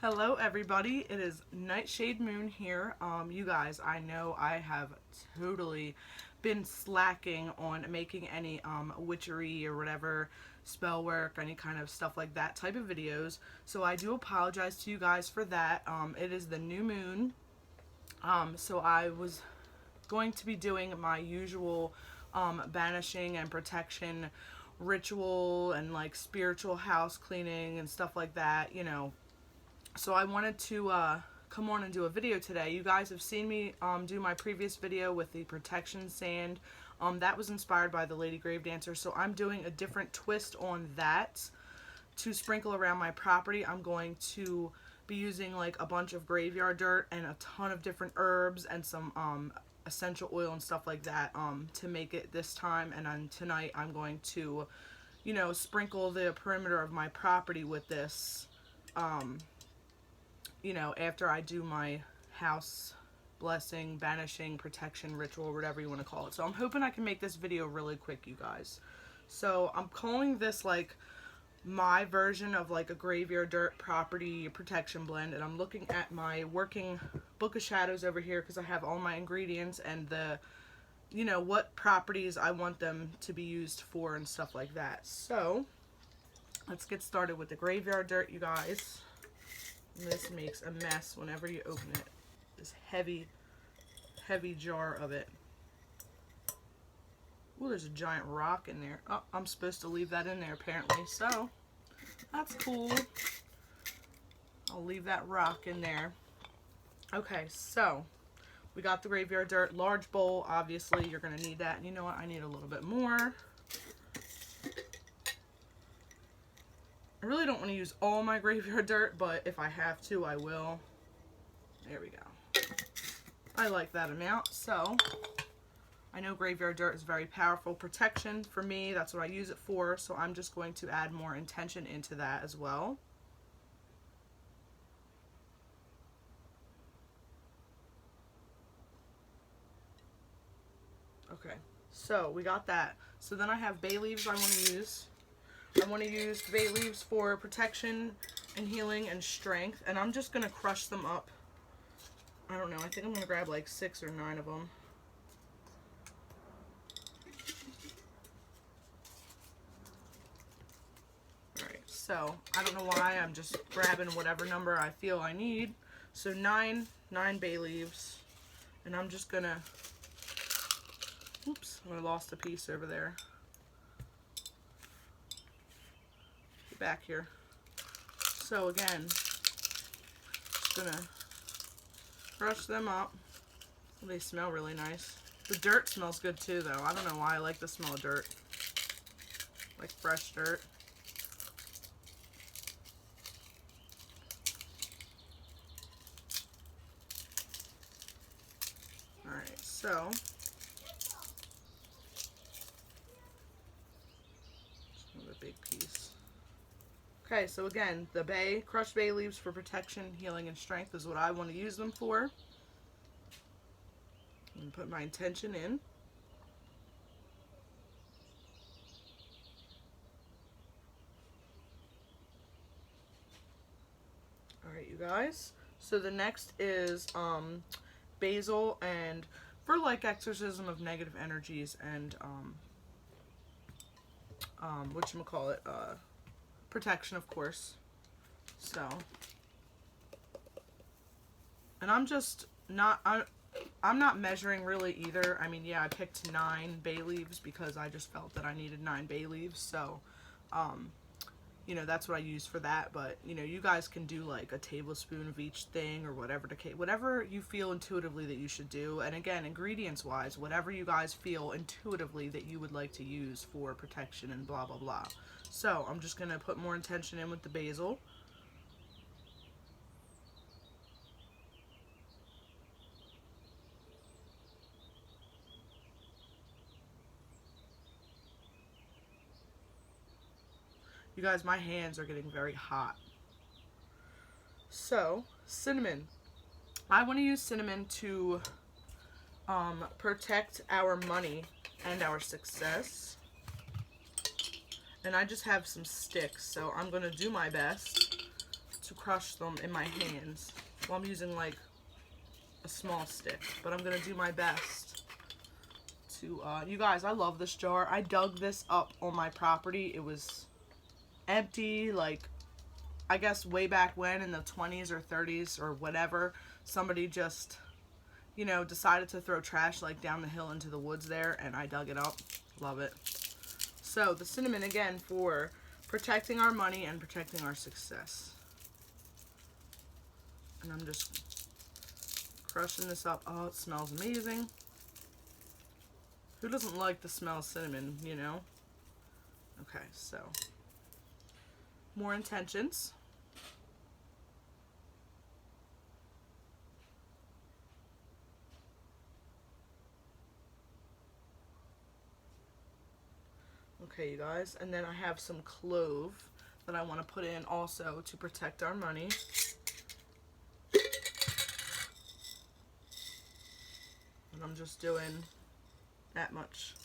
Hello everybody, it is Nightshade Moon here. You guys, I know I have totally been slacking on making any witchery or whatever, spell work, any kind of stuff like that type of videos. So I do apologize to you guys for that. It is the new moon. So I was going to be doing my usual banishing and protection ritual and like spiritual house cleaning and stuff like that, you know. So I wanted to come on and do a video today. You guys have seen me do my previous video with the protection sand. That was inspired by the Lady Grave Dancer. So I'm doing a different twist on that to sprinkle around my property. I'm going to be using like a bunch of graveyard dirt and a ton of different herbs and some essential oil and stuff like that to make it this time. And then tonight I'm going to, you know, sprinkle the perimeter of my property with this. You know, after I do my house blessing, banishing, protection ritual, whatever you want to call it. So I'm hoping I can make this video really quick, you guys. So I'm calling this like my version of like a graveyard dirt property protection blend, and I'm looking at my working book of shadows over here because I have all my ingredients and the, you know, what properties I want them to be used for and stuff like that. So let's get started with the graveyard dirt, you guys. This makes a mess whenever you open it. This heavy jar of it. Ooh, there's a giant rock in there. Oh, I'm supposed to leave that in there apparently, so that's cool. I'll leave that rock in there. Okay, so we got the graveyard dirt, large bowl, obviously you're gonna need that. And you know what, I need a little bit more. I really don't want to use all my graveyard dirt, but if I have to, I will. There we go. I like that amount. So I know graveyard dirt is very powerful protection for me. That's what I use it for. So I'm just going to add more intention into that as well. Okay, so we got that. So then I have bay leaves I want to use. I want to use bay leaves for protection and healing and strength, and I'm just going to crush them up. I don't know, I think I'm going to grab like 6 or 9 of them. Alright, so I don't know why, I'm just grabbing whatever number I feel I need. So 9 bay leaves, and I'm just going to, oops, I lost a piece over there. Back here. So again, just gonna brush them up. They smell really nice. The dirt smells good too though. I don't know why I like the smell of dirt. Like fresh dirt. Alright, so just another big piece. Okay, so again, the crushed bay leaves for protection, healing, and strength is what I want to use them for. And put my intention in. Alright, you guys. So the next is basil, and for like exorcism of negative energies and whatchamacallit, protection, of course. So, and I'm just not, I'm not measuring really either. I mean, yeah, I picked 9 bay leaves because I just felt that I needed 9 bay leaves. So, you know, that's what I use for that. But, you know, you guys can do like a tablespoon of each thing or whatever you feel intuitively that you should do. And again, ingredients wise, whatever you guys feel intuitively that you would like to use for protection and blah, blah, blah. So I'm just going to put more intention in with the basil. You guys, my hands are getting very hot. So, cinnamon. I want to use cinnamon to protect our money and our success. And I just have some sticks, so I'm going to do my best to crush them in my hands. Well, I'm using like a small stick, but I'm gonna do my best to, you guys, I love this jar. I dug this up on my property. It was empty, like, I guess way back when in the 20s or 30s or whatever, somebody just, you know, decided to throw trash like down the hill into the woods there, and I dug it up. Love it. So the cinnamon, again, for protecting our money and protecting our success. And I'm just crushing this up. Oh, it smells amazing. Who doesn't like the smell of cinnamon, you know? Okay, so more intentions. Okay, you guys, and then I have some clove that I want to put in also to protect our money. And I'm just doing that much.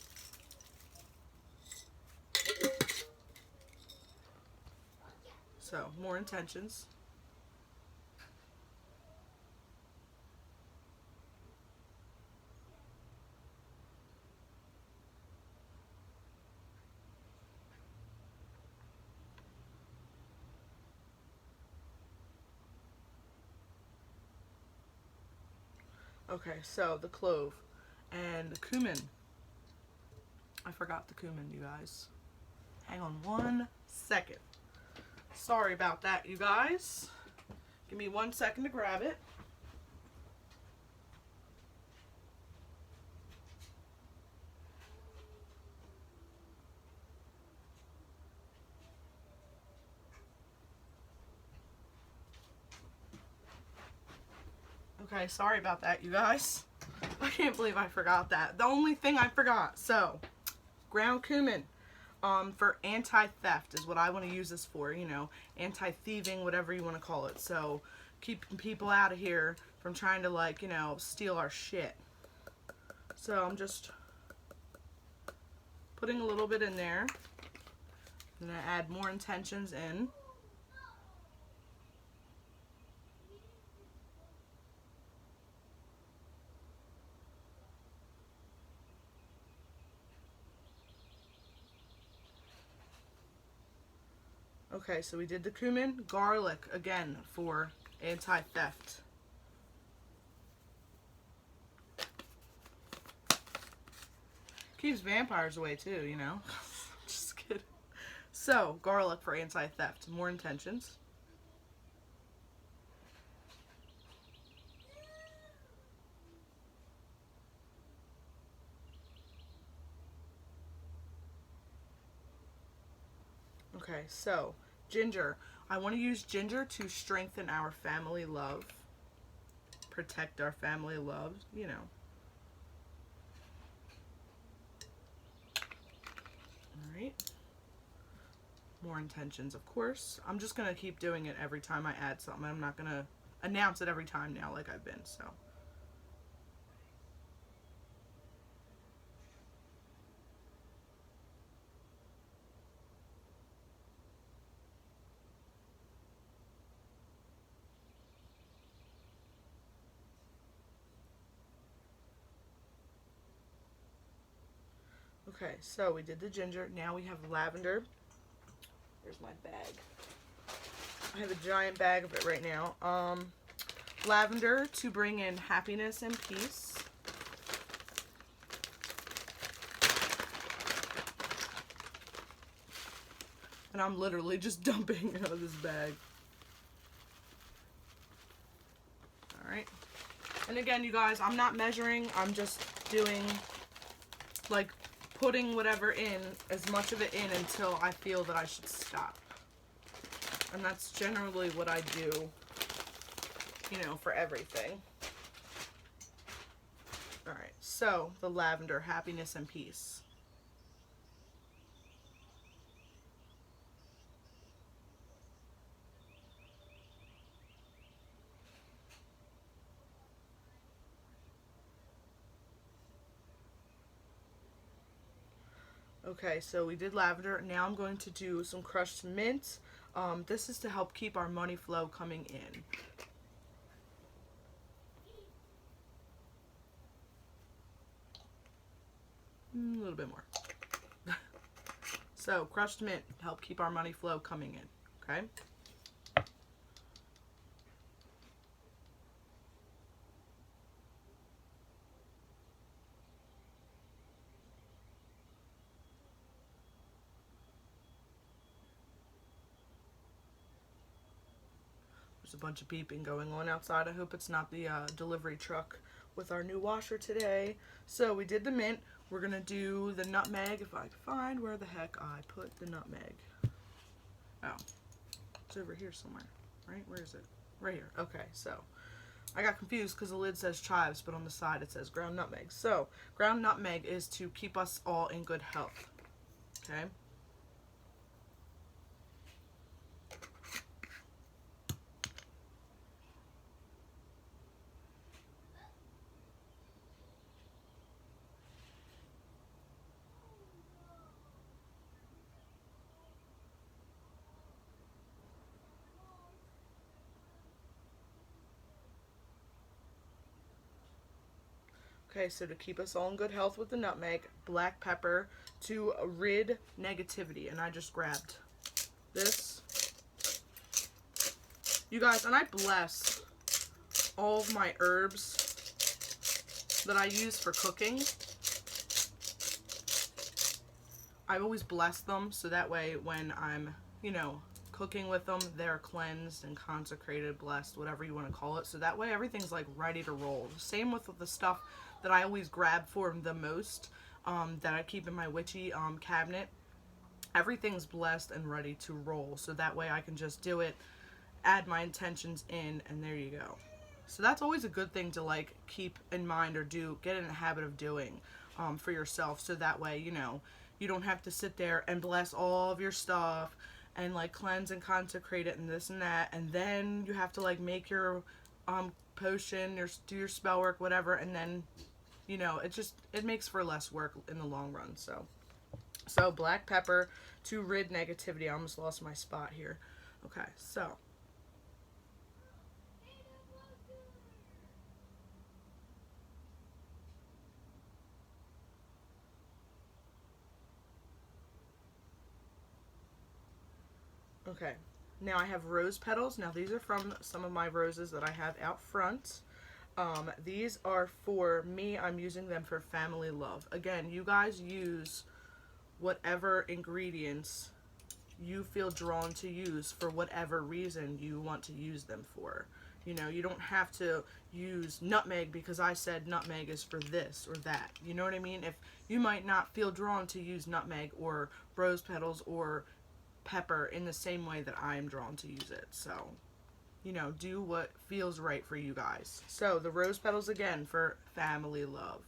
So, more intentions. Okay, so the clove and the cumin. I forgot the cumin, you guys. Hang on 1 second. Sorry about that, you guys. Give me 1 second to grab it. Okay, sorry about that, you guys. I can't believe I forgot that. The only thing I forgot. So, ground cumin. For anti-theft is what I want to use this for, you know, anti-thieving, whatever you want to call it. So, keeping people out of here from trying to, like, you know, steal our shit. So, I'm just putting a little bit in there. I'm going to add more intentions in. Okay, so we did the cumin, garlic, again, for anti-theft. Keeps vampires away too, you know? Just kidding. So, garlic for anti-theft. More intentions. Okay, so ginger. I want to use ginger to strengthen our family love. Protect our family love, you know. Alright. More intentions, of course. I'm just going to keep doing it every time I add something. I'm not going to announce it every time now like I've been, so. Okay, so we did the ginger. Now we have lavender. Here's my bag. I have a giant bag of it right now. Lavender to bring in happiness and peace. And I'm literally just dumping out of this bag. Alright. And again, you guys, I'm not measuring. I'm just doing, like, putting whatever in, as much of it in until I feel that I should stop. And that's generally what I do, you know, for everything. Alright, so the lavender, happiness and peace. Okay, so we did lavender. Now I'm going to do some crushed mint. This is to help keep our money flow coming in. A little bit more. So crushed mint, help keep our money flow coming in. Okay. There's a bunch of beeping going on outside. I hope it's not the delivery truck with our new washer today. So we did the mint. We're going to do the nutmeg, if I can find where the heck I put the nutmeg. Oh, it's over here somewhere, right? Where is it? Right here. Okay, so I got confused because the lid says chives, but on the side it says ground nutmeg. So ground nutmeg is to keep us all in good health. Okay. Okay, so to keep us all in good health with the nutmeg, black pepper to rid negativity. And I just grabbed this. You guys, and I bless all of my herbs that I use for cooking. I always bless them so that way when I'm, cooking with them, they're cleansed and consecrated, blessed, whatever you want to call it. So that way everything's like ready to roll. Same with the stuff that I always grab for the most, that I keep in my witchy cabinet. Everything's blessed and ready to roll. So that way I can just do it, add my intentions in, and there you go. So that's always a good thing to like keep in mind or get in the habit of doing for yourself. So that way, you don't have to sit there and bless all of your stuff and like cleanse and consecrate it and this and that, and then you have to like make your potion, do your spell work, whatever, and then it makes for less work in the long run. So black pepper to rid negativity. I almost lost my spot here. Okay, so okay, now I have rose petals. Now these are from some of my roses that I have out front. These are for me. I'm using them for family love. Again, you guys use whatever ingredients you feel drawn to use for whatever reason you want to use them for. You don't have to use nutmeg because I said nutmeg is for this or that. You know what I mean? If you might not feel drawn to use nutmeg or rose petals or pepper in the same way that I am drawn to use it. So, do what feels right for you guys. So the rose petals again for family love.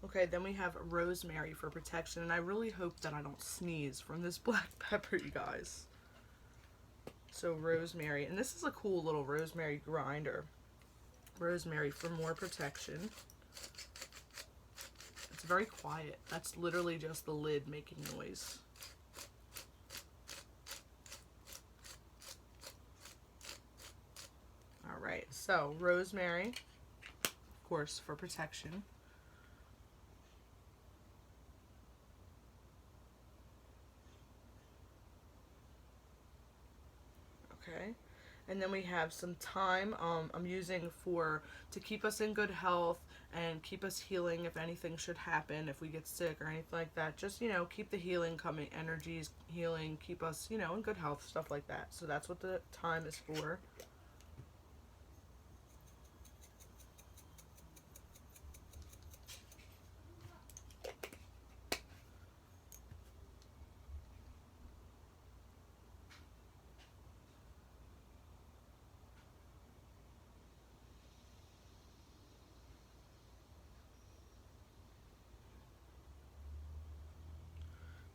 Okay, then we have rosemary for protection, and I really hope that I don't sneeze from this black pepper, you guys. So rosemary, and this is a cool little rosemary grinder. Rosemary for more protection. It's very quiet. That's literally just the lid making noise. Alright, so rosemary, of course, for protection. Okay, and then we have some thyme. I'm using to keep us in good health and keep us healing if anything should happen, if we get sick or anything like that. Just, keep the healing coming, energies healing, keep us, in good health, stuff like that. So that's what the thyme is for.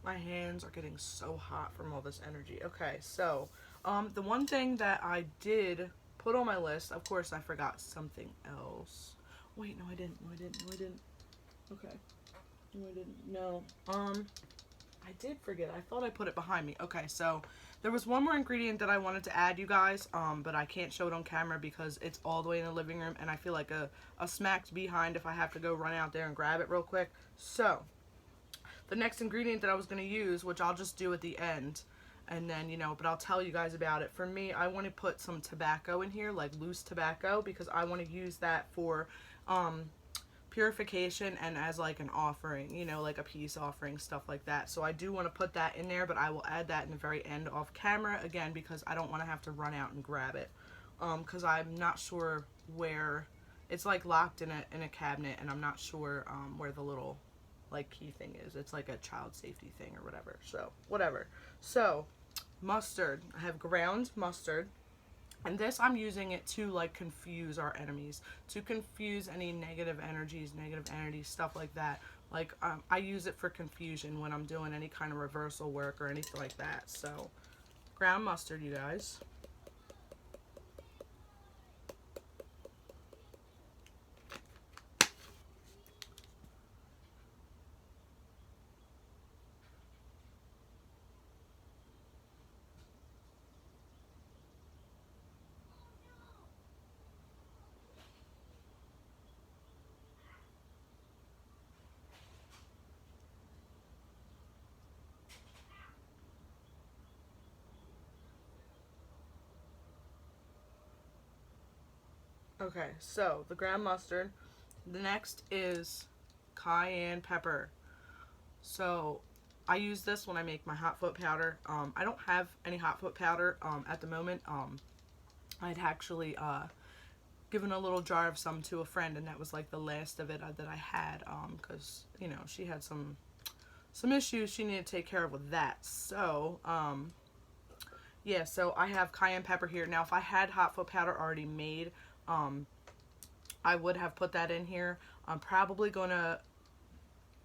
My hands are getting so hot from all this energy. Okay, so The one thing that I did put on my list, of course I forgot something else. Wait, no I didn't. Okay. No I didn't. No. I did forget. I thought I put it behind me. Okay, so there was one more ingredient that I wanted to add, you guys, but I can't show it on camera because it's all the way in the living room, and I feel like a smacked behind if I have to go run out there and grab it real quick. So, the next ingredient that I was going to use, which I'll just do at the end, and then, but I'll tell you guys about it. For me, I want to put some tobacco in here, like loose tobacco, because I want to use that for, purification and as like an offering, like a peace offering, stuff like that. So I do want to put that in there, but I will add that in the very end off camera again because I don't want to have to run out and grab it, because I'm not sure where it's like locked in a cabinet, and I'm not sure where the little like key thing is. It's like a child safety thing or whatever. So whatever. So mustard, I have ground mustard. And this, I'm using it to like confuse our enemies, to confuse any negative energies, stuff like that. Like, I use it for confusion when I'm doing any kind of reversal work or anything like that. So, ground mustard, you guys. Okay, so the ground mustard. The next is cayenne pepper. So I use this when I make my hot foot powder. I don't have any hot foot powder at the moment. I'd actually given a little jar of some to a friend, and that was like the last of it that I had, because she had some issues she needed to take care of with that. So yeah, so I have cayenne pepper here. Now if I had hot foot powder already made, I would have put that in here. I'm probably gonna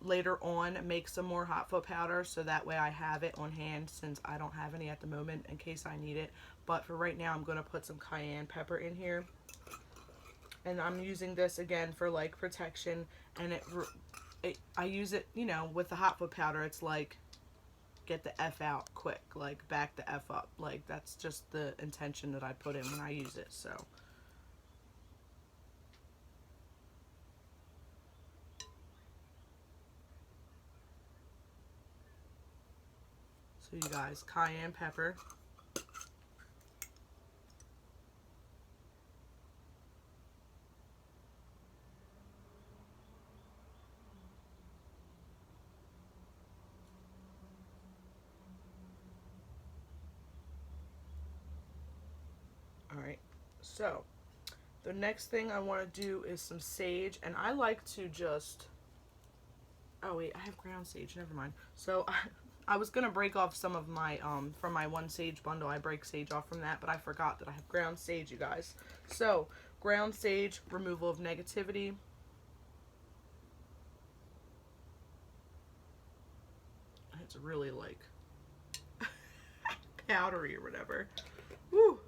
later on make some more hot foot powder so that way I have it on hand, since I don't have any at the moment in case I need it. But for right now, I'm gonna put some cayenne pepper in here, and I'm using this again for like protection. And I use it, with the hot foot powder. It's like, get the F out quick, like back the F up. Like, that's just the intention that I put in when I use it. So you guys, cayenne pepper. Alright, so the next thing I want to do is some sage, and I like to just, oh wait, I have ground sage, never mind. So I was going to break off some of my, from my one sage bundle, I break sage off from that, but I forgot that I have ground sage, you guys. So, ground sage, removal of negativity. It's really like powdery or whatever. Woo!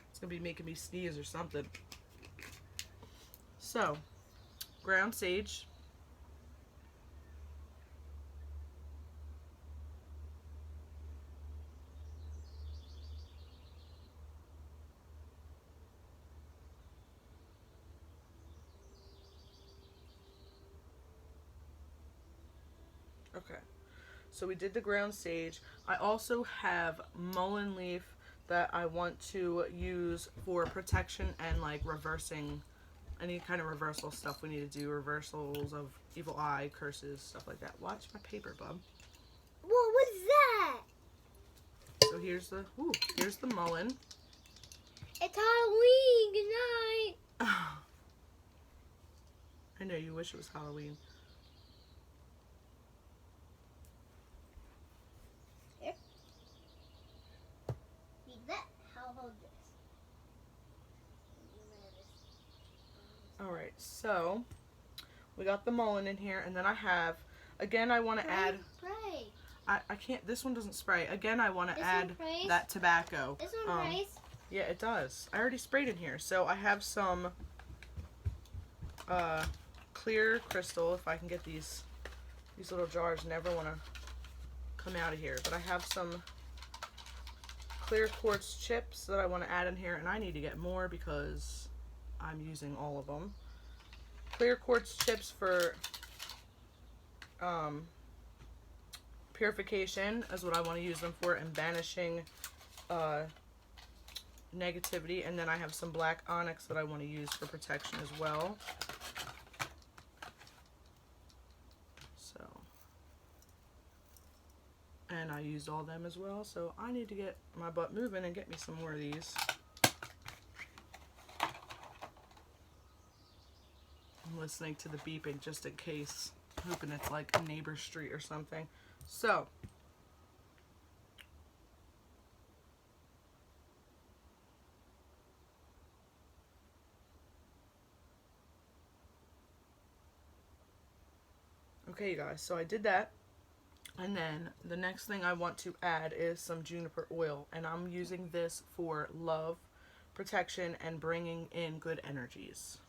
It's going to be making me sneeze or something. So, ground sage. Okay, so we did the ground sage. I also have Mullin Leaf that I want to use for protection and like reversing any kind of reversal stuff we need to do. Reversals of evil eye, curses, stuff like that. Watch my paper, bub. Whoa, what is that? So here's the Mullin. It's Halloween. Good night. I know you wish it was Halloween. Here. Need that. I'll hold this. Alright, so we got the Mullin in here, and then I have, again, I want to add, Pray. I can't, this one doesn't spray. Again, I want to This add one sprays? that tobacco. This one sprays? Yeah, it does. I already sprayed in here. So I have some clear crystal, if I can get these little jars never want to come out of here. But I have some clear quartz chips that I want to add in here, and I need to get more because I'm using all of them. Clear quartz chips for purification is what I want to use them for, and banishing negativity. And then I have some black onyx that I want to use for protection as well. So, and I used all them as well, so I need to get my butt moving and get me some more of these. I'm listening to the beeping just in case, hoping it's like a neighbor street or something. So, okay, you guys, so I did that. And then the next thing I want to add is some juniper oil, and I'm using this for love, protection, and bringing in good energies.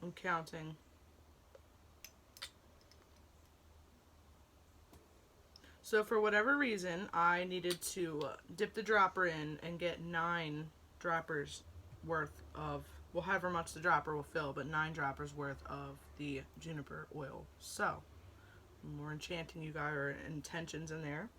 I'm counting. So for whatever reason, I needed to dip the dropper in and get 9 droppers worth of, well, however much the dropper will fill, but 9 droppers worth of the juniper oil. So, more enchanting, you guys, or intentions in there.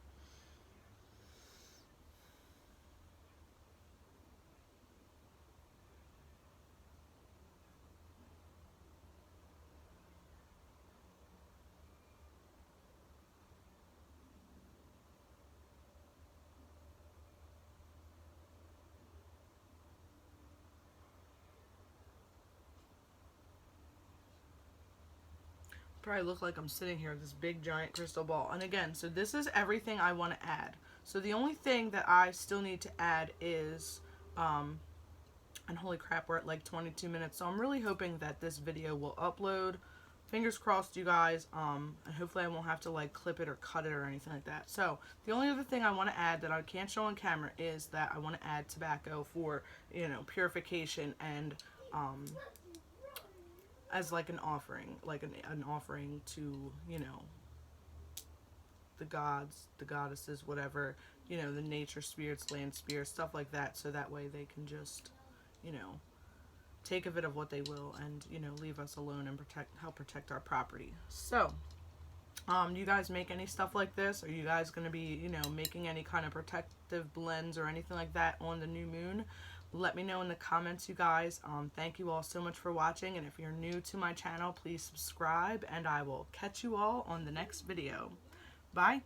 Probably look like I'm sitting here with this big giant crystal ball. And again, so this is everything I want to add. So the only thing that I still need to add is, and holy crap, we're at like 22 minutes. So I'm really hoping that this video will upload. Fingers crossed, you guys. And hopefully I won't have to like clip it or cut it or anything like that. So the only other thing I want to add that I can't show on camera is that I want to add tobacco for, you know, purification and, as like an offering, like an offering to, you know, the gods, the goddesses, whatever, you know, the nature spirits, land spirits, stuff like that, so that way they can just, you know, take of it of what they will and, you know, leave us alone and help protect our property. So, you guys make any stuff like this? Are you guys going to be, you know, making any kind of protective blends or anything like that on the new moon? Let me know in the comments, you guys. Thank you all so much for watching, and if you're new to my channel, please subscribe, and I will catch you all on the next video. Bye.